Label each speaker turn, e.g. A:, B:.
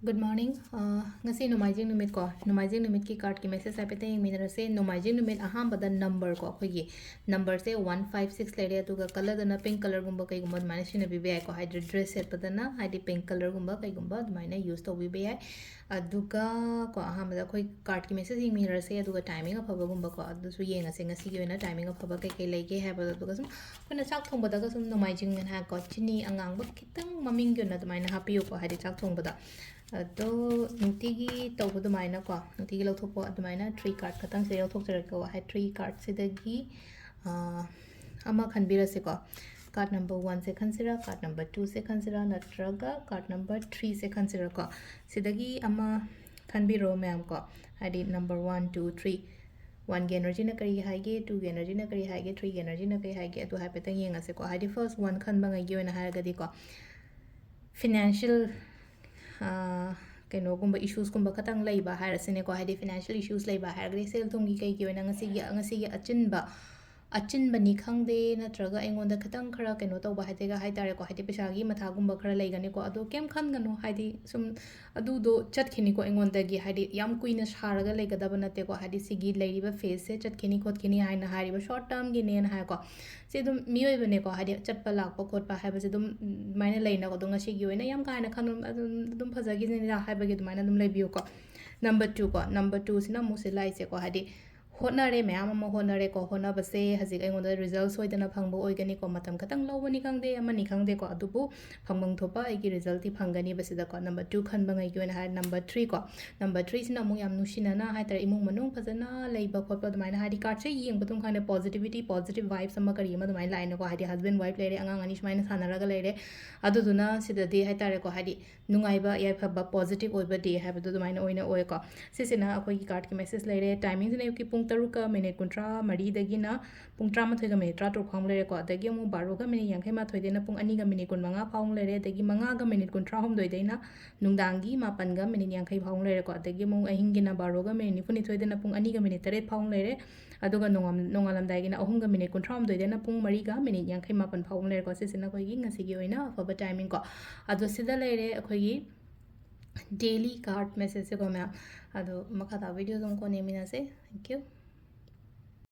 A: Good morning. Ngasi Nomaijing numit ko. Nomaijing numit ki card ki message ai pete yung minara se Nomaijing numit aham bada number ko ko ye. Number se 156 lere atuga color dana pink color gumba kai gumba mana shina bibi ai ko hydra dress set padana haidi pink color gumba kai gumba mana use to bibi ai. Aduga ko aham bada koi card ki message yung minara se aduga timing of haba gumba ko adu su ye ngasi ngasi ki wena timing of haba kai kai lege hai bada aduga sum kona chak thong bada ka sum Nomaijing men ha ko chini angang ba kitang maming gyona mana happy ko haidi chak thong bada. तो नुटीगी तब अदुमायना को नुटीगी लौथोपो अदुमायना 3 card खतंग से लौथोकजरको है 3 card सिदगी अमा खनबिरसे को card number 1 से खनसिरा card number 2 से खनसिरा नत्रगा card number 3 से खनसिरा को सिदगी अमा खनबिरो मैम को हाइडी नंबर 1 2 3 1 की एनर्जी न करी हाइगे 2 की एनर्जी न करी हाइगे 3 की एनर्जी न करी हाइगे अदु हाइपेतंग येंगसे को हाइडी फर्स्ट 1 खनबंग गी ओना हारगदी को financial कईनोगुंब इश्यूसगुंब खतंग लैबा हारसिनेको हाइदि फाइनेंशियल इश्यूस लैबा हारगदि सेल थुंगी कई ओइना ngasi अचिनबनी खंगदे नत्रगा एंगोंद खतंग खरा कईनो तौबा हाइदेगा हाइतारेको हाइदि पैसागी मथागुंब खरा लैगनिको अदो केम खनगनो हाइदि सुम अदुदो चटखिनिको एंगोंदगी हाइदि याम कुइना सारगा लैगदब नतेको हाइदि सिगी लैरिबा फेस से चटखिनि खोटखिनि हाइना हारिबा शॉर्ट टर्म गी नेन हाइको से दुम मियोइबनेको हाइदि चटपा लाकपा खोटपा हाइबसे दुम माइना लैनाको दो ngasi gi oina yam kaina khanu dum phajagi ni ra haibagi dumaina dum laibiyo ko number 2 ko number 2 sina muse lai se ko hadi hotnare ma'am अमा होनरे को होनबसे हजिक अइंगोंदा रिजल्ट सोइदना फंगबो ओइगनी को मतम खतंग लौबनी खंगदे अमनी खंगदे को अदुबु फंगमंग थोपा आइगी रिजल्ट ति फंगनी बसिदा को नंबर 2 खनबंगाई की ओना हाय नंबर 3 को नंबर 3 सिना मु याम नुसिनाना हाय तर इमुंग मनुंग फजना लैबा खोपा दुमाइना हादी कार्ड से येंग बतुम खाने पॉजिटिविटी पॉजिटिव वाइब्स अमा करी अमा दुमाइना लाइन को हादी हस्बैंड वाइफ लेरे अंगांग अनि सुमाइना सानरागा लेरे अदुदुना सिददि हाय तारे को हादी नुंगाइबा याइफबा पॉजिटिव ओइबा दे हायबदु दुमाइना ओइना ओय को सिसिना अखोई कार्ड की मैसेज लेरे टाइमिंग सिना युकी पुंग 3 मिनट 13 मरीदगिना पुंग 13 मिनट 13 फाउंग लेरे को अदगी मु 12 मिनट 58 देना पुंग 2 मिनट 15 फाउंग लेरे अदगी 5 मिनट 13 देना नुंदांगी 9 मिनट 50 फाउंग लेरे को अदगी मु अहिंगिना 12 मिनट 29 देना पुंग 2 मिनट 3 फाउंग लेरे अदुगा नोंगालमदाइगिना 3 मिनट 13 देना पुंग 4 मिनट 58 फाउंग लेरे को सिसिना कोइगी ngasi gi oina अफबा टाइमिंग को अदो सिदा लेरे अखोइगी डेली कार्ड मैसेज से को मैं अदो मखादा वीडियो तुमको नेमिना से थैंक यू